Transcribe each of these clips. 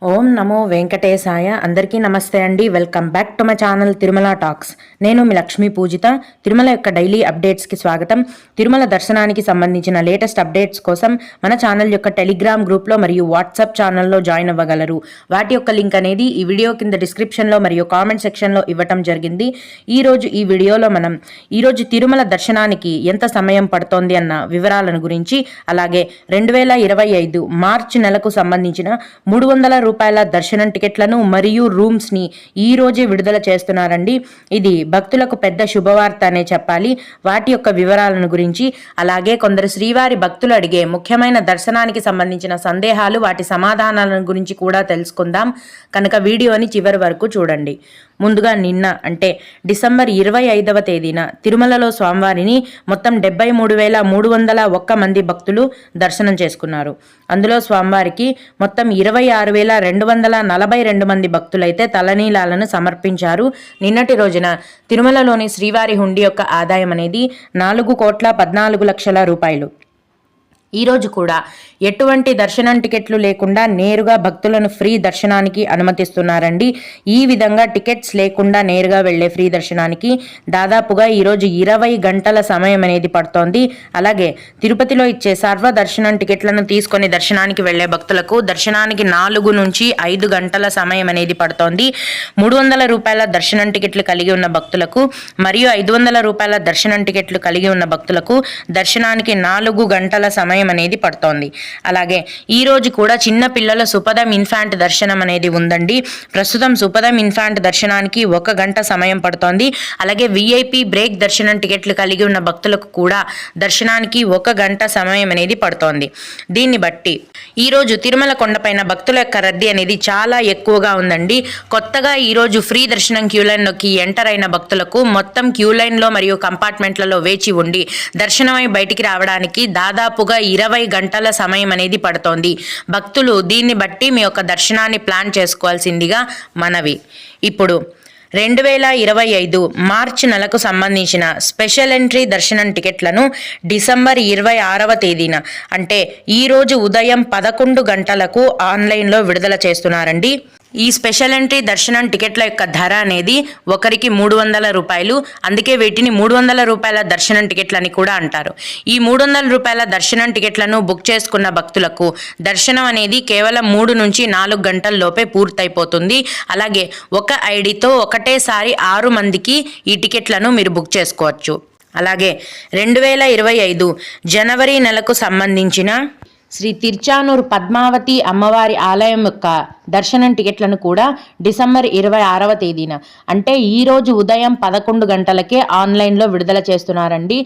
ఓం నమో వెంకటేశాయ. అందరికీ నమస్తే అండి. Welcome back to my channel Tirumala talks. నేను మీ లక్ష్మీ పూజిత. తిరుమల యొక్క డైలీ అప్డేట్స్కి స్వాగతం. తిరుమల దర్శనానికి సంబంధించిన లేటెస్ట్ అప్డేట్స్ కోసం మన ఛానల్ యొక్క టెలిగ్రామ్ గ్రూప్లో మరియు వాట్సాప్ ఛానల్లో జాయిన్ అవ్వగలరు. వాటి యొక్క లింక్ అనేది ఈ వీడియో కింద డిస్క్రిప్షన్లో మరియు కామెంట్ సెక్షన్లో ఇవ్వటం జరిగింది. ఈ వీడియోలో మనం ఈరోజు తిరుమల దర్శనానికి ఎంత సమయం పడుతోంది అన్న వివరాలను గురించి, అలాగే 2025 మార్చి నెలకు సంబంధించిన 300 రూపాయల దర్శనం టికెట్లను మరియు రూమ్స్ ని ఈ రోజే విడుదల చేస్తున్నారండి. ఇది భక్తులకు పెద్ద శుభవార్త అనే చెప్పాలి. వాటి యొక్క వివరాలను గురించి, అలాగే కొందరు శ్రీవారి భక్తులు అడిగే ముఖ్యమైన దర్శనానికి సంబంధించిన సందేహాలు, వాటి సమాధానాలను గురించి కూడా తెలుసుకుందాం. కనుక వీడియోని చివరి వరకు చూడండి. ముందుగా నిన్న అంటే డిసెంబర్ 25వ తేదీన తిరుమలలో స్వామివారిని మొత్తం 73,301 మంది భక్తులు దర్శనం చేసుకున్నారు. అందులో స్వామివారికి మొత్తం 26,242 మంది భక్తులైతే తలనీలాలను సమర్పించారు. నిన్నటి రోజున తిరుమలలోని శ్రీవారి హుండీ యొక్క ఆదాయం అనేది 4,14,00,000 రూపాయలు. ఈరోజు కూడా ఎటువంటి దర్శనం టికెట్లు లేకుండా నేరుగా భక్తులను ఫ్రీ దర్శనానికి అనుమతిస్తున్నారండి. ఈ విధంగా టికెట్స్ లేకుండా నేరుగా వెళ్లే ఫ్రీ దర్శనానికి దాదాపుగా ఈరోజు 20 గంటల సమయం అనేది పడుతోంది. అలాగే తిరుపతిలో ఇచ్చే సర్వ దర్శనం టికెట్లను తీసుకొని దర్శనానికి వెళ్లే భక్తులకు దర్శనానికి 4 నుంచి 5 గంటల సమయం అనేది పడుతోంది. 300 రూపాయల దర్శనం టికెట్లు కలిగి ఉన్న భక్తులకు మరియు 500 రూపాయల దర్శనం టికెట్లు కలిగి ఉన్న భక్తులకు దర్శనానికి 4 గంటల సమయం అనేది పడుతోంది. అలాగే ఈ రోజు కూడా చిన్న పిల్లల సుపదం ఇన్ఫాంట్ దర్శనం అనేది ఉందండి. ప్రస్తుతం సుపదం ఇన్ఫాంట్ దర్శనానికి 1 గంట సమయం పడుతోంది. అలాగే విఐపి బ్రేక్ దర్శనం టికెట్లు కలిగి ఉన్న భక్తులకు కూడా దర్శనానికి 1 గంట సమయం అనేది పడుతోంది. దీన్ని బట్టి ఈ రోజు తిరుమల కొండపైన భక్తుల యొక్క రద్దీ అనేది చాలా ఎక్కువగా ఉందండి. కొత్తగా ఈ రోజు ఫ్రీ దర్శనం క్యూ లైన్ లోకి ఎంటర్ అయిన భక్తులకు మొత్తం క్యూ లైన్ లో మరియు కంపార్ట్మెంట్లలో వేచి ఉండి దర్శనమై బయటికి రావడానికి దాదాపుగా 20 గంటల సమయం అనేది పడుతోంది. భక్తులు దీన్ని బట్టి మీ యొక్క దర్శనాన్ని ప్లాన్ చేసుకోవాల్సిందిగా మనవి. ఇప్పుడు 2025 మార్చి నెలకు సంబంధించిన స్పెషల్ ఎంట్రీ దర్శనం టికెట్లను డిసెంబర్ 26వ తేదీన అంటే ఈ రోజు ఉదయం 11 గంటలకు ఆన్లైన్లో విడుదల చేస్తున్నారండి. ఈ స్పెషల్ ఎంట్రీ దర్శనం టికెట్ల యొక్క ధర అనేది ఒకరికి 300 రూపాయలు. అందుకే వీటిని 300 రూపాయల దర్శనం టికెట్లని కూడా అంటారు. ఈ 300 రూపాయల దర్శనం టికెట్లను బుక్ చేసుకున్న భక్తులకు దర్శనం అనేది కేవలం 3 నుంచి 4 గంటల లోపే పూర్తయిపోతుంది. అలాగే ఒక ఐడితో ఒకటేసారి 6 మందికి ఈ టికెట్లను మీరు బుక్ చేసుకోవచ్చు. అలాగే 2025 జనవరి నెలకు సంబంధించిన శ్రీ తిరుచానూరు పద్మావతి అమ్మవారి ఆలయం యొక్క దర్శనం టికెట్లను కూడా డిసెంబర్ 26వ తేదీన అంటే ఈ రోజు ఉదయం 11 గంటలకే ఆన్లైన్లో విడుదల చేస్తున్నారండి.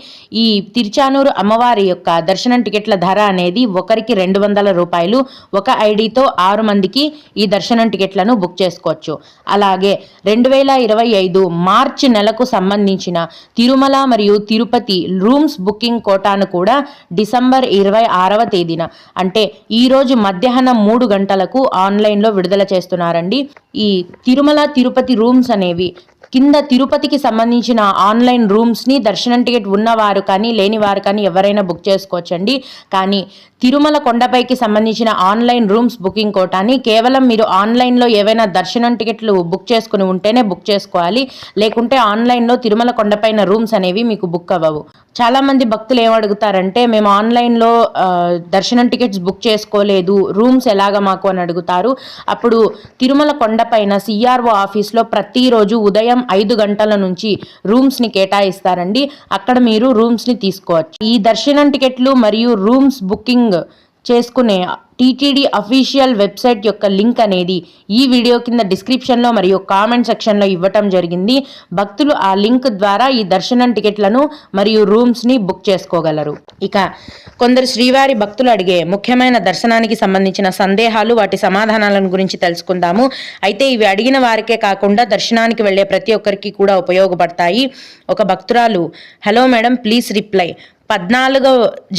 ఈ తిరుచానూరు అమ్మవారి యొక్క దర్శనం టికెట్ల ధర అనేది ఒకరికి 200 రూపాయలు. ఒక ఐడితో 6 మందికి ఈ దర్శనం టికెట్లను బుక్ చేసుకోవచ్చు. అలాగే 2025 మార్చి నెలకు సంబంధించిన తిరుమల మరియు తిరుపతి రూమ్స్ బుకింగ్ కోటాను కూడా డిసెంబర్ 26వ తేదీన అంటే ఈ రోజు మధ్యాహ్నం 3 గంటలకు ఆన్లైన్లో విడుదల చేస్తున్నారండి. ఈ తిరుమల తిరుపతి రూమ్స్ అనేవి కింద తిరుపతికి సంబంధించిన ఆన్లైన్ రూమ్స్ని దర్శనం టికెట్ ఉన్నవారు కానీ లేని వారు కానీ ఎవరైనా బుక్ చేసుకోవచ్చండి. కానీ తిరుమల కొండపైకి సంబంధించిన ఆన్లైన్ రూమ్స్ బుకింగ్ కోటాని కేవలం మీరు ఆన్లైన్లో ఏవైనా దర్శనం టికెట్లు బుక్ చేసుకుని ఉంటేనే బుక్ చేసుకోవాలి. లేకుంటే ఆన్లైన్లో తిరుమల కొండపైన రూమ్స్ అనేవి మీకు బుక్ అవ్వవు. చాలామంది భక్తులు ఏమడుగుతారంటే మేము ఆన్లైన్లో దర్శనం టికెట్స్ బుక్ చేసుకోలేదు, రూమ్స్ ఎలాగ మాకు అని అడుగుతారు. అప్పుడు తిరుమల కొండపైన సిఆర్ఓ ఆఫీస్లో ప్రతిరోజు ఉదయం 5 గంటల నుంచి రూమ్స్ని కేటాయిస్తారండి. అక్కడ మీరు రూమ్స్ని తీసుకోవచ్చు. ఈ దర్శనం టికెట్లు మరియు రూమ్స్ బుకింగ్ చేసుకునే టీటీడీ అఫీషియల్ వెబ్సైట్ యొక్క లింక్ అనేది ఈ వీడియో కింద డిస్క్రిప్షన్లో మరియు కామెంట్ సెక్షన్లో ఇవ్వటం జరిగింది. భక్తులు ఆ లింక్ ద్వారా ఈ దర్శనం టికెట్లను మరియు రూమ్స్ని బుక్ చేసుకోగలరు. ఇక కొందరు శ్రీవారి భక్తులు అడిగే ముఖ్యమైన దర్శనానికి సంబంధించిన సందేహాలు, వాటి సమాధానాలను గురించి తెలుసుకుందాము. అయితే ఇవి అడిగిన వారికే కాకుండా దర్శనానికి వెళ్లే ప్రతి ఒక్కరికి కూడా ఉపయోగపడతాయి. ఒక భక్తురాలు, హలో మేడం, ప్లీజ్ రిప్లై.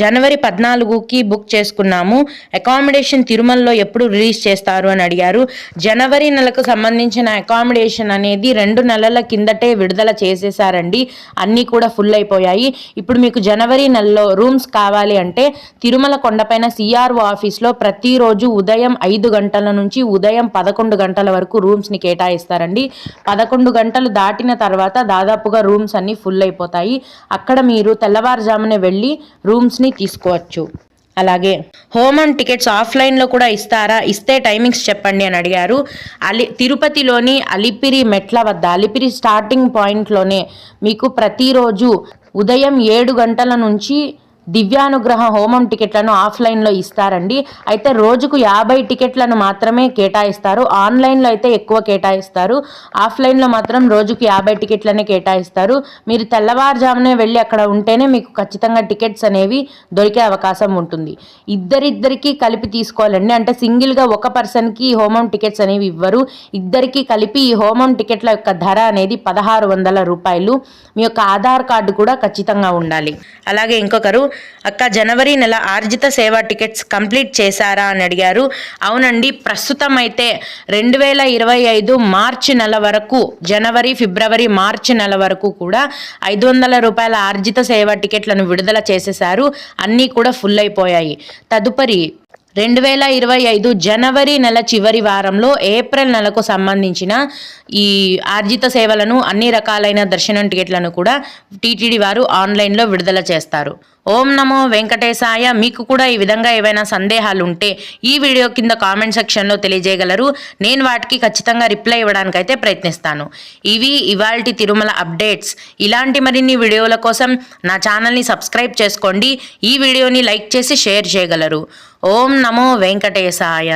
జనవరి 14కి బుక్ చేసుకున్నాము. అకామిడేషన్ తిరుమలలో ఎప్పుడు రిలీజ్ చేస్తారు అని అడిగారు. జనవరి నెలకు సంబంధించిన అకామిడేషన్ అనేది 2 నెలల కిందటే విడుదల చేసేసారండి. అన్నీ కూడా ఫుల్ అయిపోయాయి. ఇప్పుడు మీకు జనవరి నెలలో రూమ్స్ కావాలి అంటే తిరుమల కొండపైన సిఆర్ఓ ఆఫీస్లో ప్రతిరోజు ఉదయం 5 గంటల నుంచి ఉదయం 11 గంటల వరకు రూమ్స్ని కేటాయిస్తారండి. 11 గంటలు దాటిన తర్వాత దాదాపుగా రూమ్స్ అన్నీ ఫుల్ అయిపోతాయి. అక్కడ మీరు తెల్లవారుజామునే వెళ్ళి రూమ్స్ని తీసుకోవచ్చు. అలాగే హోమం టికెట్స్ ఆఫ్లైన్లో కూడా ఇస్తారా, ఇస్తే టైమింగ్స్ చెప్పండి అని అడిగారు. తిరుపతిలోని అలిపిరి మెట్ల వద్ద అలిపిరి స్టార్టింగ్ పాయింట్లోనే మీకు ప్రతిరోజు ఉదయం 7 గంటల నుంచి దివ్యానుగ్రహ హోమం టికెట్లను ఆఫ్లైన్లో ఇస్తారండి. అయితే రోజుకు 50 టికెట్లను మాత్రమే కేటాయిస్తారు. ఆన్లైన్లో అయితే ఎక్కువ కేటాయిస్తారు. ఆఫ్లైన్లో మాత్రం రోజుకు 50 టికెట్లనే కేటాయిస్తారు. మీరు తెల్లవారుజామునే వెళ్ళి అక్కడ ఉంటేనే మీకు ఖచ్చితంగా టికెట్స్ అనేవి దొరికే అవకాశం ఉంటుంది. ఇద్దరికి కలిపి తీసుకోవాలండి. అంటే సింగిల్గా ఒక పర్సన్కి హోమం టికెట్స్ అనేవి ఇవ్వరు. ఇద్దరికి కలిపి ఈ హోమం టికెట్ల యొక్క ధర అనేది 1600 రూపాయలు. మీ యొక్క ఆధార్ కార్డు కూడా ఖచ్చితంగా ఉండాలి. అలాగే ఇంకొకరు, అక్క జనవరి నెల ఆర్జిత సేవ టికెట్స్ కంప్లీట్ చేశారా అని అడిగారు. అవునండి, ప్రస్తుతం అయితే 2025 మార్చి నెల వరకు, జనవరి, ఫిబ్రవరి, మార్చి నెల వరకు కూడా 500 రూపాయల ఆర్జిత సేవ టికెట్లను విడుదల చేసేశారు. అన్నీ కూడా ఫుల్ అయిపోయాయి. తదుపరి 2025 జనవరి నెల చివరి వారంలో ఏప్రిల్ నెలకు సంబంధించిన ఈ ఆర్జిత సేవలను, అన్ని రకాలైన దర్శనం టికెట్లను కూడా టీటీడీ వారు ఆన్లైన్లో విడుదల చేస్తారు. ఓం నమో వెంకటేశాయ. మీకు కూడా ఈ విధంగా ఏవైనా సందేహాలు ఉంటే ఈ వీడియో కింద కామెంట్ సెక్షన్లో తెలియజేయగలరు. నేను వాటికి ఖచ్చితంగా రిప్లై ఇవ్వడానికైతే ప్రయత్నిస్తాను. ఇవి ఇవాల్టి తిరుమల అప్డేట్స్. ఇలాంటి మరిన్ని వీడియోల కోసం నా ఛానల్ని సబ్స్క్రైబ్ చేసుకోండి. ఈ వీడియోని లైక్ చేసి షేర్ చేయగలరు. ఓం నమో వెంకటేశాయ.